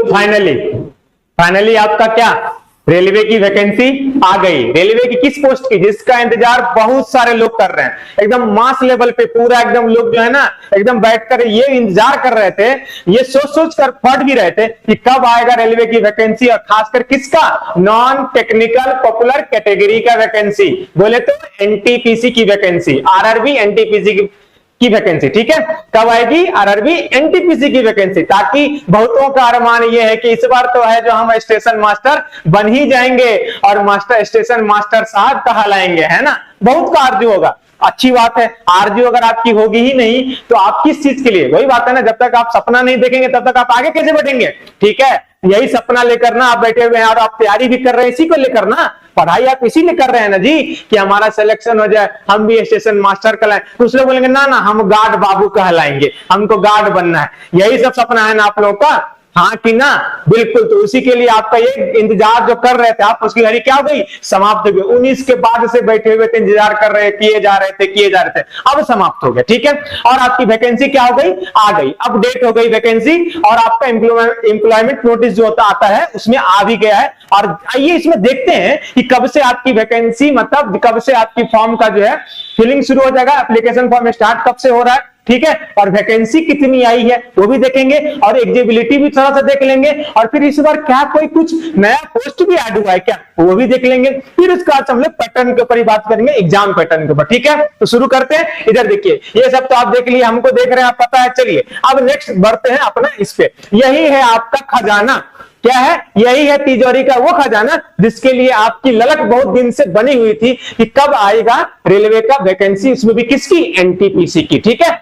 Finally finally आपका क्या railway की वैकेंसी आ गई। रेलवे की किस पोस्ट की, जिसका इंतजार बहुत सारे लोग कर रहे हैं, एकदम मास लेवल पे पूरा एकदम लोग जो है ना एकदम बैठकर ये इंतजार कर रहे थे, ये सोच सोच कर पढ़ भी रहे थे कि कब आएगा रेलवे की वैकेंसी, और खासकर किसका, नॉन टेक्निकल पॉपुलर कैटेगरी का वैकेंसी, बोले तो एनटीपीसी की वैकेंसी, आरआरबी एनटीपीसी की वैकेंसी। ठीक है, कब आएगी आरआरबी एनटीपीसी की वैकेंसी, ताकि बहुतों का अरमान ये है कि इस बार तो है जो हम स्टेशन मास्टर बन ही जाएंगे और मास्टर स्टेशन मास्टर साहब कहलाएंगे, है ना, बहुत का आरजू होगा। अच्छी बात है, आरजू अगर आपकी होगी ही नहीं तो आप किस चीज के लिए, वही बात है ना, जब तक आप सपना नहीं देखेंगे तब तक आप आगे कैसे बढ़ेंगे। ठीक है, यही सपना लेकर ना आप बैठे हुए हैं और आप तैयारी भी कर रहे हैं इसी को लेकर ना, पढ़ाई आप इसीलिए कर रहे हैं ना जी कि हमारा सिलेक्शन हो जाए, हम भी स्टेशन मास्टर कहलाएं। कुछ लोग बोलेंगे ना ना हम गार्ड बाबू कहलाएंगे, हमको गार्ड बनना है, यही सब सपना है ना आप लोगों का, हाँ कि ना, बिल्कुल। तो उसी के लिए आपका ये इंतजार जो कर रहे थे आप, उसकी घड़ी क्या हो गई, समाप्त हो गई। 19 के बाद से बैठे हुए थे, इंतजार कर रहे, किए जा रहे थे, अब समाप्त हो गया। ठीक है, और आपकी वैकेंसी क्या हो गई, आ गई, अपडेट हो गई वैकेंसी, और आपका एम्प्लॉयमेंट नोटिस जो होता आता है उसमें आ भी गया है। और आइए इसमें देखते हैं कि कब से आपकी वैकेंसी, मतलब कब से आपकी फॉर्म का जो है फिलिंग शुरू हो जाएगा, एप्लीकेशन फॉर्म स्टार्ट कब से हो रहा है। ठीक है, और वैकेंसी कितनी आई है वो भी देखेंगे, और एलिजिबिलिटी भी थोड़ा सा देख लेंगे, और फिर इस बार क्या कोई कुछ नया पोस्ट भी ऐड हुआ है क्या वो भी देख लेंगे। फिर उसके बाद हम लोग पैटर्न के ऊपर ही बात करेंगे, एग्जाम पैटर्न के ऊपर। ठीक है, तो शुरू करते हैं। इधर देखिए, ये सब तो आप देख लिए, हमको देख रहे हैं, आप पता है। चलिए अब नेक्स्ट बढ़ते हैं अपना इस पे। यही है आपका खजाना, क्या है, यही है तिजोरी का वो खजाना जिसके लिए आपकी ललक बहुत दिन से बनी हुई थी कि कब आएगा रेलवे का वैकेंसी, उसमें भी किसकी, एनटीपीसी की। ठीक है,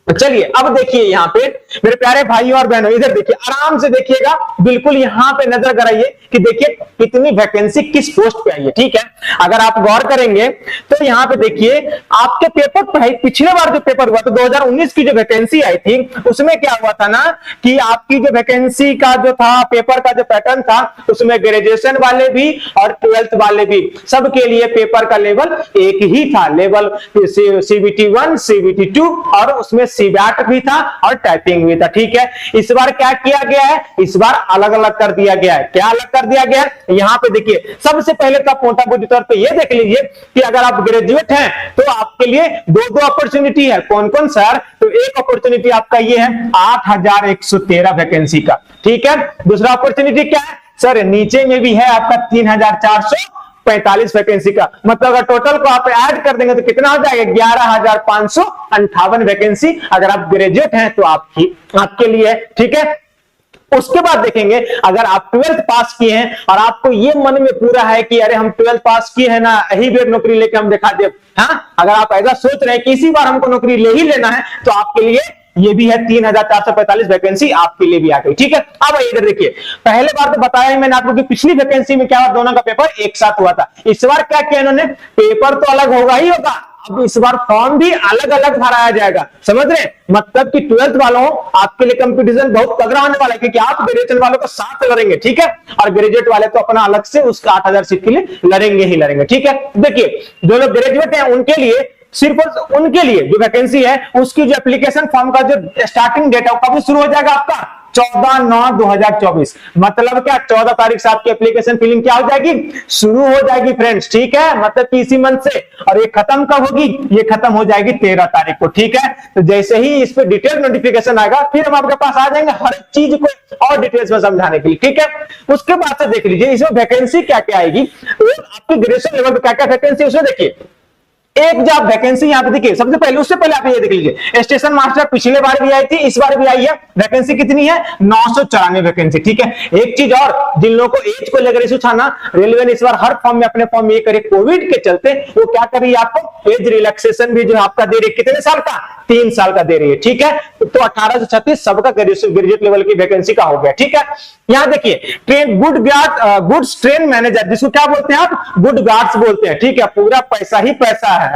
चलिए अब देखिए यहाँ पे मेरे प्यारे भाइयों और बहनों, इधर देखिए, आराम से देखिएगा, बिल्कुल यहाँ पे नजर कराइए कि देखिए कितनी वैकेंसी किस पोस्ट पे आई है। ठीक है, अगर आप गौर करेंगे तो यहाँ पे देखिए आपके पेपर, पिछले बार जो पेपर हुआ तो 2019 की जो वैकेंसी आई थी उसमें क्या हुआ था ना कि आपकी जो वैकेंसी का जो था पेपर का जो पैटर्न था उसमें ग्रेजुएशन वाले भी और 12th वाले भी सबके लिए पेपर का लेवल एक ही था, लेवल CBT 1 CBT 2 और उसमें सीबैट भी था और टाइपिंग भी था। ठीक है, इस बार क्या किया गया है, इस बार अलग अलग कर दिया गया है। क्या अलग कर दिया गया है, यहाँ पे देखिए, सबसे पहले तो मोटा मोटी तौर पे ये देख लीजिए कि अगर आप ग्रेजुएट हैं तो आपके लिए दो अपॉर्चुनिटी है। कौन कौन सर, तो एक अपॉर्चुनिटी आपका ये है 8113 वैकेंसी का। ठीक है, दूसरा अपॉर्चुनिटी क्या है सर, नीचे में भी है आपका 3445 वैकेंसी का, मतलब अगर टोटल को आप ऐड कर देंगे तो कितना हो जाएगा, 11558 वैकेंसी अगर आप ग्रेजुएट हैं तो आपके लिए। ठीक है, उसके बाद देखेंगे अगर आप 12th पास किए हैं और आपको ये मन में पूरा है कि अरे हम 12th पास किए हैं ना, यही बेर नौकरी लेके हम दिखा दे, हाँ, अगर आप ऐसा सोच रहे हैं कि इसी बार हमको नौकरी ले ही लेना है तो आपके लिए ये भी है 3445 वैकेंसी आपके लिए भी आ गई। ठीक है, अब इधर देखिए, पहले बार तो बताया ही मैंने आपको कि पिछली वैकेंसी में क्या हुआ, दोनों का पेपर एक साथ हुआ था। इस बार क्या किया इन्होंने, पेपर तो अलग होगा ही होगा, अब इस बार फॉर्म भी अलग अलग भराया जाएगा। समझ रहे हैं, मतलब कि 12th वालों आपके लिए कंपटीशन बहुत तगड़ा होने वाला है क्योंकि आप ग्रेजुएशन वालों को साथ लड़ेंगे। ठीक है, और ग्रेजुएट वाले तो अपना अलग से उसका 8000 सीट के लिए लड़ेंगे ही लड़ेंगे। ठीक है, देखिए जो लोग ग्रेजुएट हैं उनके लिए, सिर्फ उनके लिए जो वैकेंसी है उसकी जो एप्लीकेशन फॉर्म का जो स्टार्टिंग डेट है वो कब शुरू हो जाएगा आपका, 14/9/2024, मतलब क्या 14 तारीख से आपकी एप्लीकेशन फिलिंग क्या हो जाएगी, शुरू हो जाएगी फ्रेंड्स। ठीक है, मतलब कि इसी मंथ से, और ये खत्म कब होगी, ये खत्म हो जाएगी 13 तारीख को। ठीक है, तो जैसे ही इस पे डिटेल नोटिफिकेशन आएगा फिर हम आपके पास आ जाएंगे हर चीज को और डिटेल्स में समझाने के लिए। ठीक है, उसके बाद से देख लीजिए इसमें वैकेंसी क्या क्या आएगी, आपकी ग्रेजुएशन लेवल पे क्या क्या वैकेंसी उसमें देखिए। एक जॉब वैकेंसी यहाँ पे देखिए, सबसे पहले उससे पहले आप ये देख लीजिए, स्टेशन मास्टर पिछले बार भी आई थी, इस बार भी आई है, वैकेंसी कितनी है, 994 वैकेंसी। ठीक है, एक चीज और, जिन लोगों को एज को लेकर इशू था ना, रेलवे ने इस बार हर फॉर्म में अपने फॉर्म में ये करे, कोविड के चलते वो क्या कर रही है, आपको एज रिलैक्सेशन भी जो आपका दे रही है, कितने साल का, 3 साल का दे रही है। ठीक है, तो 18 से 36 सबका ग्रेजुएट लेवल की वैकेंसी का हो गया। ठीक है, यहाँ देखिए, ट्रेन गुड्स ट्रेन मैनेजर, जिसको क्या बोलते हैं आप, गुड गार्ड्स बोलते हैं। ठीक है, पूरा पैसा ही पैसा है।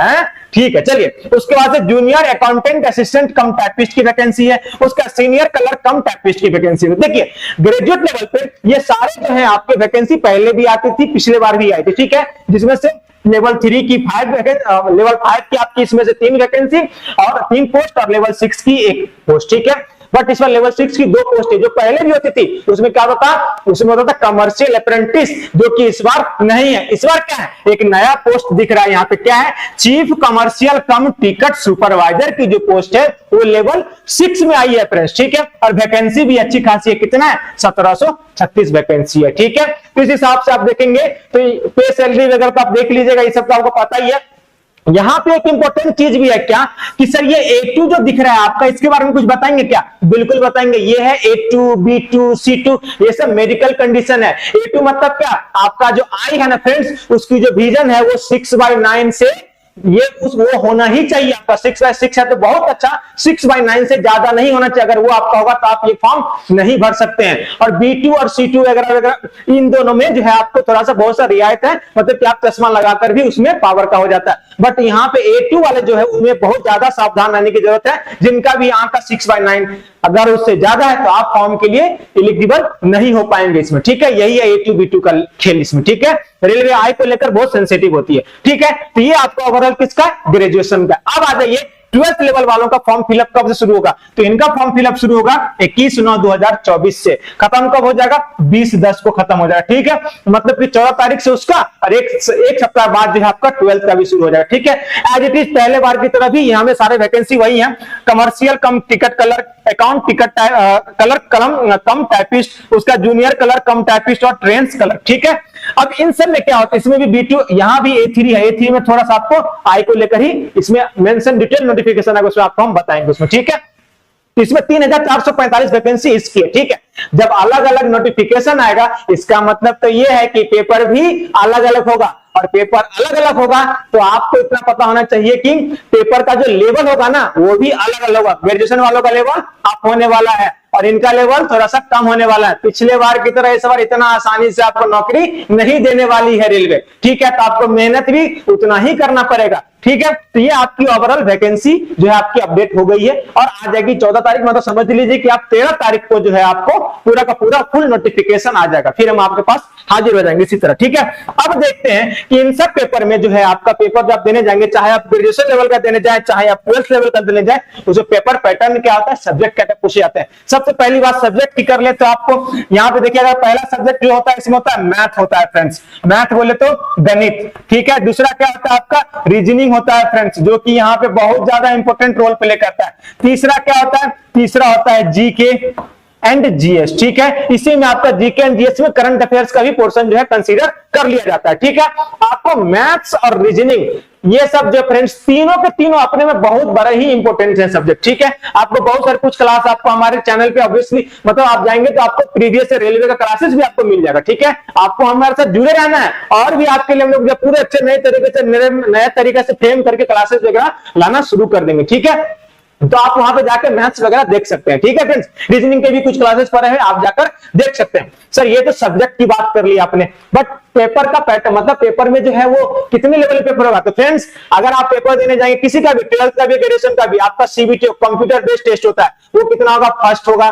ठीक है, चलिए उसके बाद से जूनियर अकाउंटेंट असिस्टेंट कम टाइपिस्ट की वैकेंसी है, उसका सीनियर कलर कम टाइपिस्ट की वैकेंसी है। देखिए ग्रेजुएट लेवल पे ये सारे जो है आपके वैकेंसी पहले भी आती थी, पिछले बार भी आई थी। ठीक है, जिसमें से लेवल 3 की 5 लेवल 5 की आपकी इसमें से 3 वैकेंसी और 3 पोस्ट और लेवल 6 की 1 पोस्ट। ठीक है, बट इस बार लेवल 6 की 2 पोस्ट है, जो पहले भी होती थी उसमें क्या होता था, उसमें होता था कमर्शियल अप्रेंटिस, जो कि इस बार नहीं है। इस बार क्या है, एक नया पोस्ट दिख रहा है यहाँ पे, क्या है, चीफ कमर्शियल कम टिकट सुपरवाइजर की जो पोस्ट है वो लेवल 6 में आई है फ्रेंड्स, ठीक है। और वैकेंसी भी अच्छी खासी है, कितना है, 1736 वैकेंसी है, ठीक है। तो इस हिसाब से आप देखेंगे तो पे सैलरी वगैरह तो आप देख लीजिएगा, ये सब तो आपको पता ही है। यहां पे एक इंपॉर्टेंट चीज भी है क्या, कि सर ये A2 जो दिख रहा है आपका, इसके बारे में कुछ बताएंगे क्या? बिल्कुल बताएंगे। ये है A2, B2, C2, ये सब मेडिकल कंडीशन है। A2 मतलब क्या, आपका जो आई है ना फ्रेंड्स, उसकी जो विजन है वो 6/9 से ये वो होना ही चाहिए। आपका 6/6 है तो बहुत अच्छा, 6/9 से ज्यादा नहीं होना चाहिए। अगर वो आपका होगा तो आप ये फॉर्म नहीं भर सकते हैं। और B2 और C2 वगैरह वगैरह इन दोनों में जो है आपको थोड़ा सा बहुत सा रियायत है, मतलब कि आप चश्मा लगाकर भी उसमें पावर का हो जाता है। बट यहाँ पे A2 वाले जो है उनमें बहुत ज्यादा सावधान रहने की जरूरत है। जिनका भी यहाँ का 6/9 अगर उससे ज्यादा है तो आप फॉर्म के लिए एलिजिबल नहीं हो पाएंगे इसमें, ठीक है। यही है A2 B2 का खेल इसमें, ठीक है। रेलवे आई को लेकर बहुत सेंसिटिव होती है, ठीक है। तो ये आपका ओवरऑल किसका, ग्रेजुएशन का। अब आ जाइए 12th लेवल वालों का फॉर्म फिलअप कब से शुरू होगा, तो इनका फॉर्म फिलअप शुरू होगा 21/9/2024 से, खत्म कब हो जाएगा, 20/10 को खत्म हो जाएगा, ठीक है। मतलब कि 14 तारीख से उसका, और एक सप्ताह बाद जो है आपका 12th का भी शुरू हो जाएगा, ठीक है। एज इट इज पहले बार की तरह भी यहाँ में सारे वैकेंसी वही है, कमर्शियल कम ticket colour account ticket colour कम टाइपिस्ट, उसका जूनियर कलर कम टाइपिस्ट और ट्रेंस कलर, ठीक है। अब इन सब में क्या होता है, इसमें भी B2, यहाँ भी A3 है। A3 में थोड़ा सा आपको आई को लेकर ही इसमें मेंशन डिटेल नोटिफिकेशन है, उसमें आपको हम बताएंगे उसमें, ठीक है। इसमें 3445 वैकेंसी इसकी है, ठीक है। जब अलग अलग नोटिफिकेशन आएगा, इसका मतलब तो ये है कि पेपर भी अलग अलग होगा, और पेपर अलग अलग होगा तो आपको इतना पता होना चाहिए कि पेपर का जो लेवल होगा ना वो भी अलग अलग होगा। ग्रेजुएशन वालों का लेवल अप होने वाला है और इनका लेवल थोड़ा सा कम होने वाला है। पिछले बार की तरह इस बार इतना आसानी से आपको नौकरी नहीं देने वाली है रेलवे, ठीक है। तो आपको मेहनत भी उतना ही करना पड़ेगा, ठीक है। तो ये आपकी ओवरऑल वैकेंसी जो है आपकी अपडेट हो गई है और आ जाएगी 14 तारीख, मतलब समझ लीजिए कि आप 13 तारीख को जो है आपको पूरा का पूरा फुल नोटिफिकेशन आ जाएगा, फिर हम आपके पास हाजिर हो जाएंगे इसी तरह, ठीक है। अब देखते हैं कि इन सब पेपर में जो है आपका पेपर जो आप देने जाएंगे, चाहे आप ग्रेजुएशन लेवल का देने जाए, चाहे आप 12th लेवल का देने जाए, उसमें पेपर पैटर्न क्या होता है, सब्जेक्ट क्या पूछे जाते हैं। सबसे पहली बात सब्जेक्ट की कर ले तो आपको यहाँ पे देखिएगा, पहला सब्जेक्ट जो होता है इसमें होता है मैथ होता है फ्रेंड्स, मैथ बोले तो गणित, ठीक है। दूसरा क्या होता है आपका रीजनिंग होता है फ्रेंड्स, जो कि यहाँ पे बहुत ज्यादा इंपॉर्टेंट रोल प्ले करता है। तीसरा क्या होता है, तीसरा होता है जीके एंड जीएस, ठीक है। इसी में आपका जीके एंड जीएस में करंट अफेयर्स का भी पोर्शन जो है कंसीडर कर लिया जाता है, ठीक है। आपको मैथ्स और रीजनिंग ये सब जो फ्रेंड्स तीनों के तीनों अपने में बहुत बड़े ही इंपॉर्टेंट है सब्जेक्ट, ठीक है। आपको बहुत सारे कुछ क्लास आपको हमारे चैनल पे ऑब्वियसली, मतलब आप जाएंगे तो आपको प्रीवियस रेलवे का क्लासेस भी आपको मिल जाएगा, ठीक है। आपको हमारे साथ जुड़े रहना है और भी आपके लिए हम लोग पूरे अच्छे नए तरीके से फ्रेम करके क्लासेस वगैरह लाना शुरू कर देंगे, ठीक है। तो आप वहां पे जाकर मैथ्स वगैरह देख सकते हैं, ठीक है फ्रेंड्स। रीजनिंग के भी कुछ क्लासेस पड़े हैं, आप जाकर देख सकते हैं। सर ये तो सब्जेक्ट की बात कर ली आपने, बट पेपर का पैटर्न, मतलब पेपर में जो है वो कितने लेवल पेपर होगा। तो फ्रेंड्स अगर आप पेपर देने जाएंगे किसी का भी, 12th का भी, ग्रेजुएशन का भी, आपका CBT कंप्यूटर बेस्ड टेस्ट होता है, वो कितना होगा, फर्स्ट होगा,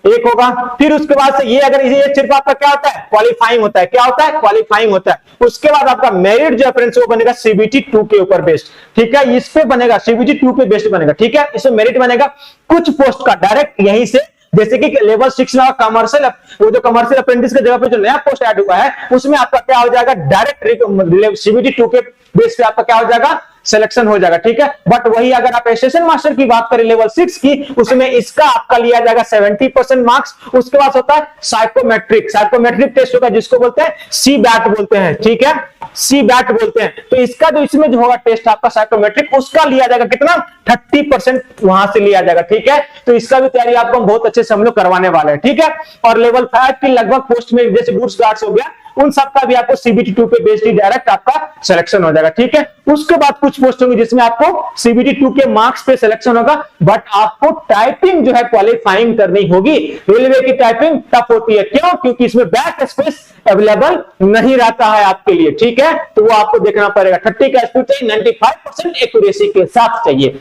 एक होगा। फिर उसके बाद से ये अगर ये सिर्फ आपका क्या होता है, क्वालिफाइंग होता है, क्या होता है, क्वालिफाइंग होता है। उसके बाद आपका मेरिट जो है फ्रेंड्स वो बनेगा CBT 2 के ऊपर बेस्ड, ठीक है। इस पे बनेगा CBT 2 पे बेस्ड बनेगा, ठीक है। इसमें मेरिट बनेगा कुछ पोस्ट का डायरेक्ट यहीं से, जैसे कि लेवल 6 में कमर्शियल, वो जो कमर्शियल अप्रेंटिस के जगह पे जो नया पोस्ट ऐड हुआ है उसमें आपका क्या हो जाएगा, डायरेक्ट CBT 2 के बेस पे आपका क्या हो जाएगा, सिलेक्शन हो जाएगा, ठीक है। बट वही अगर आप स्टेशन मास्टर की बात करें लेवल 6 की, उसमें इसका आपका लिया जाएगा 70% मार्क्स। उसके बाद होता है साइकोमेट्रिक टेस्ट होगा, जिसको बोलते हैं CBAT बोलते हैं, ठीक है, CBAT बोलते हैं। तो इसका जो इसमें जो होगा टेस्ट आपका साइकोमेट्रिक, उसका लिया जाएगा कितना, 30% वहां से लिया जाएगा, ठीक है। तो इसका भी तैयारी आपको बहुत अच्छे से हम लोग करवाने वाले हैं, ठीक है। और लेवल 5 की लगभग पोस्ट में जैसे गुड्स गार्ड्स हो गया, उन सबका भी आपको CBT 2 पे बेस्ड डायरेक्ट आपका सिलेक्शन हो जाएगा, ठीक है। उसके बाद कुछ पोस्ट होंगी जिसमें आपको CBT 2 के मार्क्स पे सिलेक्शन होगा, बट आपको टाइपिंग जो है क्वालिफाइंग करनी होगी। रेलवे की टाइपिंग टफ होती है, क्यों, क्योंकि इसमें बैक स्पेस अवेलेबल नहीं रहता है आपके लिए, ठीक है। तो वो आपको देखना पड़ेगा, 30 का स्पीड चाहिए, 95% एक्यूरेसी के साथ चाहिए,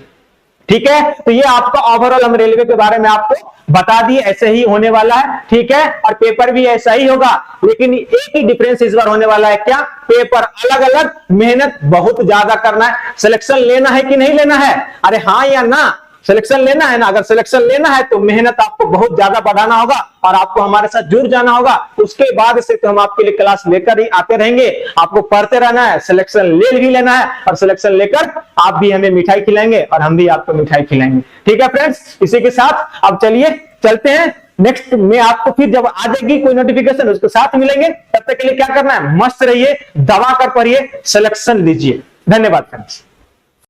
ठीक है। तो ये आपका ओवरऑल हम रेलवे के बारे में आपको बता दिए, ऐसे ही होने वाला है, ठीक है। और पेपर भी ऐसा ही होगा, लेकिन एक ही डिफरेंस इस बार होने वाला है, क्या, पेपर अलग अलग, मेहनत बहुत ज्यादा करना है। सिलेक्शन लेना है कि नहीं लेना है, अरे हाँ या ना, सिलेक्शन लेना है ना, अगर सिलेक्शन लेना है तो मेहनत आपको बहुत ज्यादा बढ़ाना होगा और आपको हमारे साथ जुड़ जाना होगा। उसके बाद से तो हम आपके लिए क्लास लेकर ही आते रहेंगे, आपको पढ़ते रहना है, सिलेक्शन ले भी लेना है और सिलेक्शन लेकर आप भी हमें मिठाई खिलाएंगे और हम भी आपको मिठाई खिलाएंगे। ठीक है फ्रेंड्स, इसी के साथ अब चलिए चलते हैं। नेक्स्ट में आपको फिर जब आ जाएगी कोई नोटिफिकेशन उसके साथ मिलेंगे। तब तक के लिए क्या करना है, मस्त रहिए, दबा कर पढ़िए, सिलेक्शन लीजिए। धन्यवाद फ्रेंड्स।